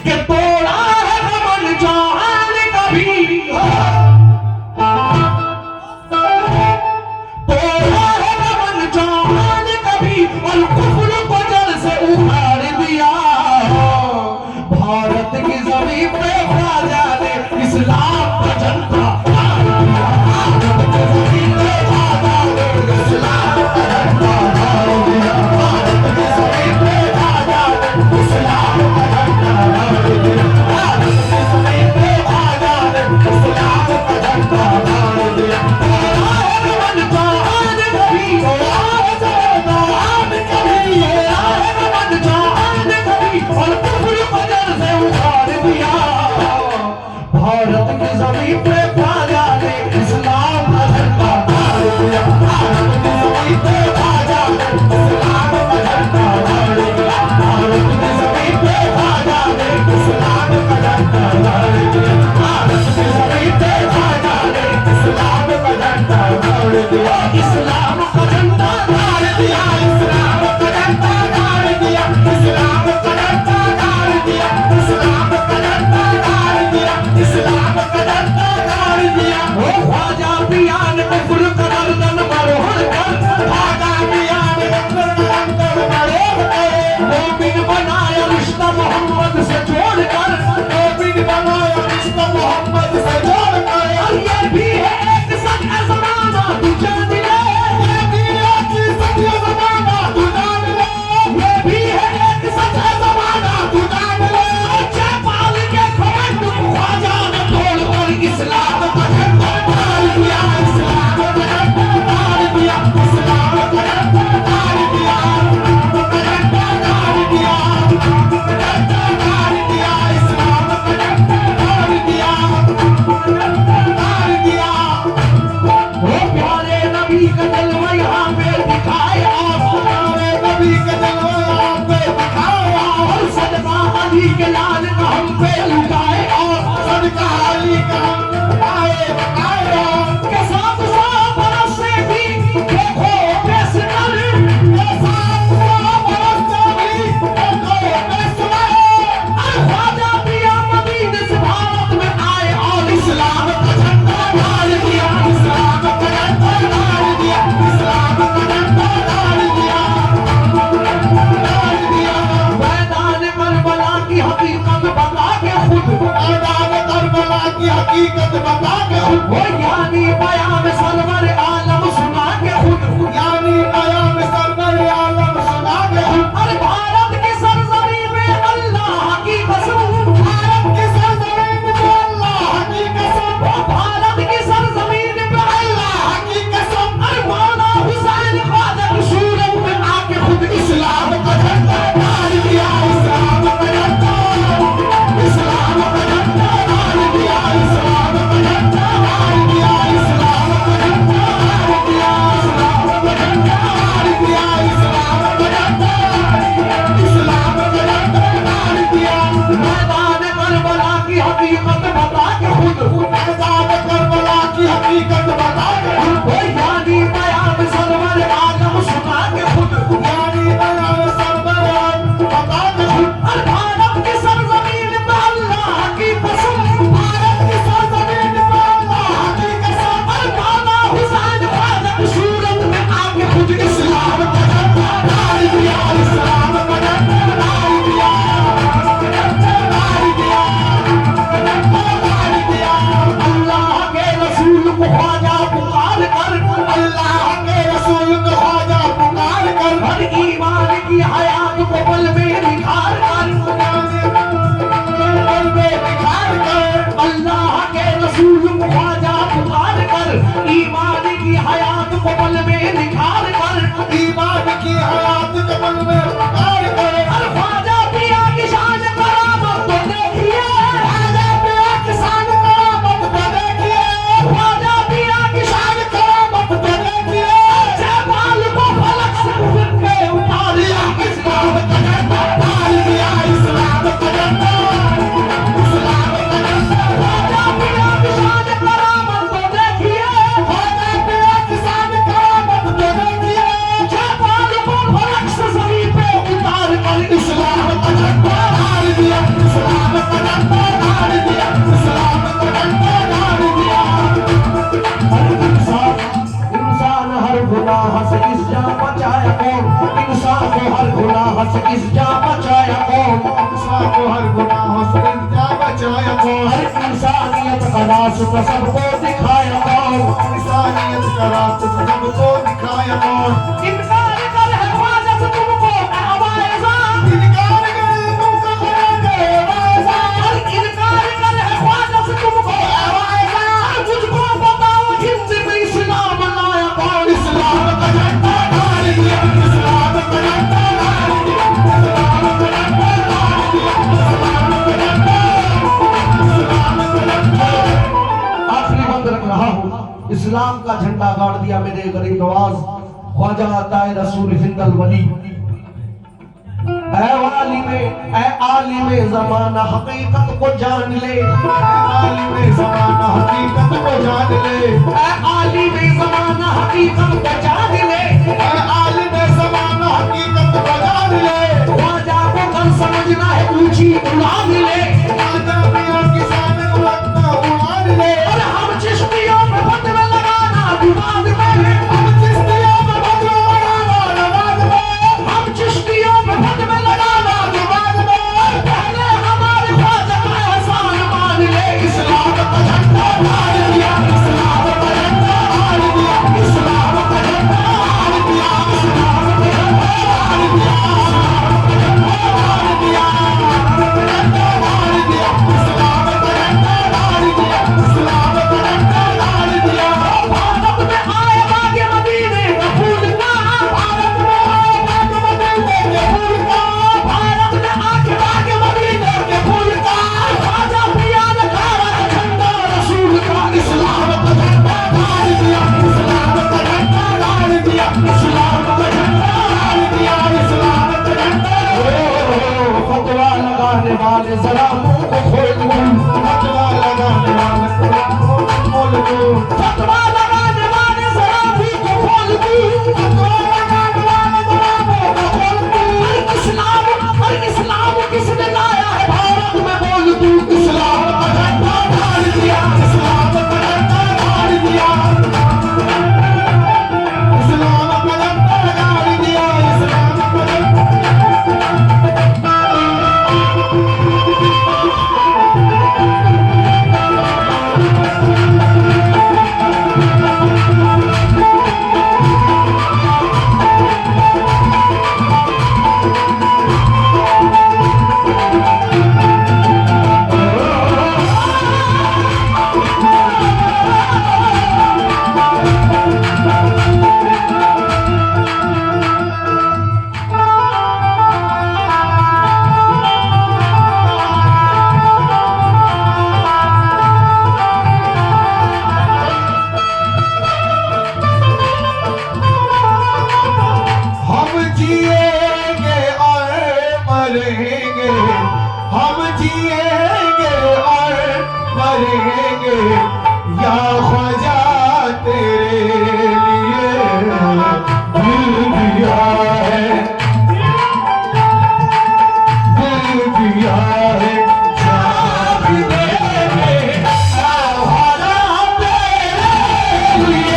कि तोड़ा है गमन जान कभी, तोड़ा है गमन जान कभी, और कुफ्र को जड़ से उखाड़ दिया। भारत की जमीन पे ख्वाजा ने इस्लाम का झंडा गाड़ दिया। भारत की जमीन पे ख्वाजा ने इस्लाम का झंडा गाड़ दिया। भारत की जमीन पे ख्वाजा ने इस्लाम का झंडा गाड़ दिया। भारत की जमीन पे ख्वाजा ने इस्लाम का झंडा गाड़ दिया। तोड़ा है गमन जान कभी, तोड़ा है जान कभी, तोड़ा है गमन जान कभी, और कुफ्र को जड़ से उखाड़ दिया। भारत की जमीन पे ख्वाजा ने इस्लाम का झंडा गाड़ दिया। भारत की जमीन पे ख्वाजा ने इस्लाम का झंडा गाड़ दिया। भारत की जमीन पे ख्वाजा ने इस्लाम का झंडा गाड़ दिया। भारत की जमीन पे ख्वाजा ने इस्लाम का झंडा गाड़ दिया। इस्लाम का झंडा गाड़ दिया। इस्लाम का झंडा गाड़ दिया। इस्लाम का झंडा गाड़ दिया। इस्लाम का झंडा गाड़ दिया। इस्लाम का झंडा गाड़ दिया। वो ख्वाजा पियान कुफ्र का गर्दन मरोड़ कर, ख्वाजा पियान कुफ्र का गर्दन मरोड़ कर, मोमिन बनाया रिश्ता मोहम्मद से जोड़कर, मोमिन बनाया रिश्ता मोहम्मद से जोड़कर। और ये भी है एक सच जमाना तू जान ले, रास्ता सबको दिखाया कौन, इंसानियत का रास्ता सबको दिखाया कौन, इनकार कर है ख्वाजा से तुमको आवाज़ा, इनकार करे तुमको करांगे वाजा, इनकार कर है ख्वाजा से तुमको आवाज़ा, मुझको बताओ हिंद में इस्लाम लाया कौन, इस्लाम का झंडा गाड़ दिया, इस्लाम का झंडा गाड़ दिया, इस्लाम का झंडा गाड़ दिया, इस्लाम का झंडा, इस्लाम का झंडा। आखिरी बंद रख रहा हूँ, इस्लाम का झंडा गाड़ दिया मेरे गरीब नवाज ख्वाजा अताए रसूल हिंदल वली। ऐ वाली में ऐ आली में ज़माना हकीकत को जान ले, आलिम ज़माना हकीकत को जान ले, ऐ आली में ज़माना हकीकत को जान ले, आलिम ज़माना हकीकत को जान ले, ख्वाजा को कल समझना है ऊंची उड़ान ले, आजा मियां किसान को लगता उड़ान ले, और हम चिश्तियों पे फतवे लगाना दिमाग में, हम चिश्तियों पे फतवे लगाना नमाज में, हम चिश्तियों पे फतवे लगाना दिमाग में, पहले हमारे ख्वाजा का एहसान मान ले, इस्लाम का झंडा गाड़ दिया, इस्लाम का झंडा गाड़ दिया, इस्लाम का झंडा गाड़ दिया, इस्लाम का झंडा गाड़ दिया, इस्लाम का झंडा गाड़ दिया, इस्लाम का झंडा गाड़ दिया। भारत में आए बागे मदीने का फूल का, भारत में आए बागे मदीने के फूल का, भारत में आके बागे मदीने के फूल का, ख्वाजा पिया ने गाड़ा है झंडा रसूल का, इस्लाम का झंडा गाड़ दिया, इस्लाम का झंडा गाड़ दिया, इस्लाम का झंडा गाड़ दिया, इस्लाम का झंडा। फतवा लगाने वाले जरा मुंह को खोल दो, फतवा लगाने वाले को खोल दो, फतवा लगाने वाले जरा मुंह को खोल दो, फतवा लगाने वाले जरा मुंह को खोल दो। इस्लाम किसने लाया है भारत में बोल दू, इस्लाम का झंडा गाड़ दिया, इस्लाम का झंडा गाड़ दिया, इस्लाम का झंडा गाड़ दिया, इस्लाम का झंडा। हम जिएंगे और मरेंगे, हम जिएंगे और मरेंगे, या ख्वाजा तेरे लिए दिल दिया है, दिल दिया है, जान भी देंगे, या ख्वाजा तेरे लिए।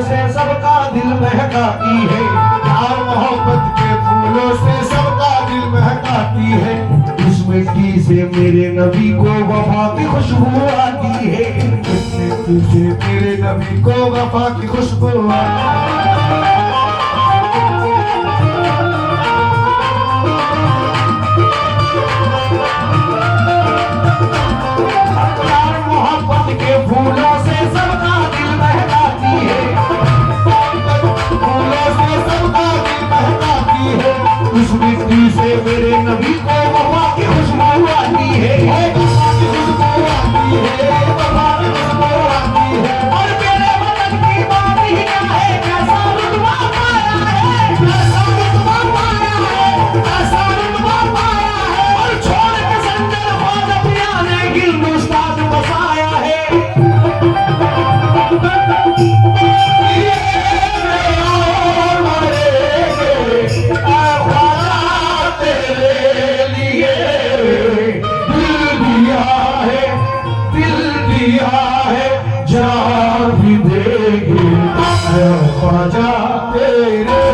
से सबका दिल महकाती है, प्यार मोहब्बत के फूलों से सबका दिल महकाती है, इस मिट्टी से मेरे नबी को वफा की खुशबू आती है, इस मिट्टी से मेरे नबी को वफा की खुशबू आती है। प्यार मोहब्बत के फूलों से सबका दिल महकाती है, फूलों से सबका दिल महका ख्वाजा तेरे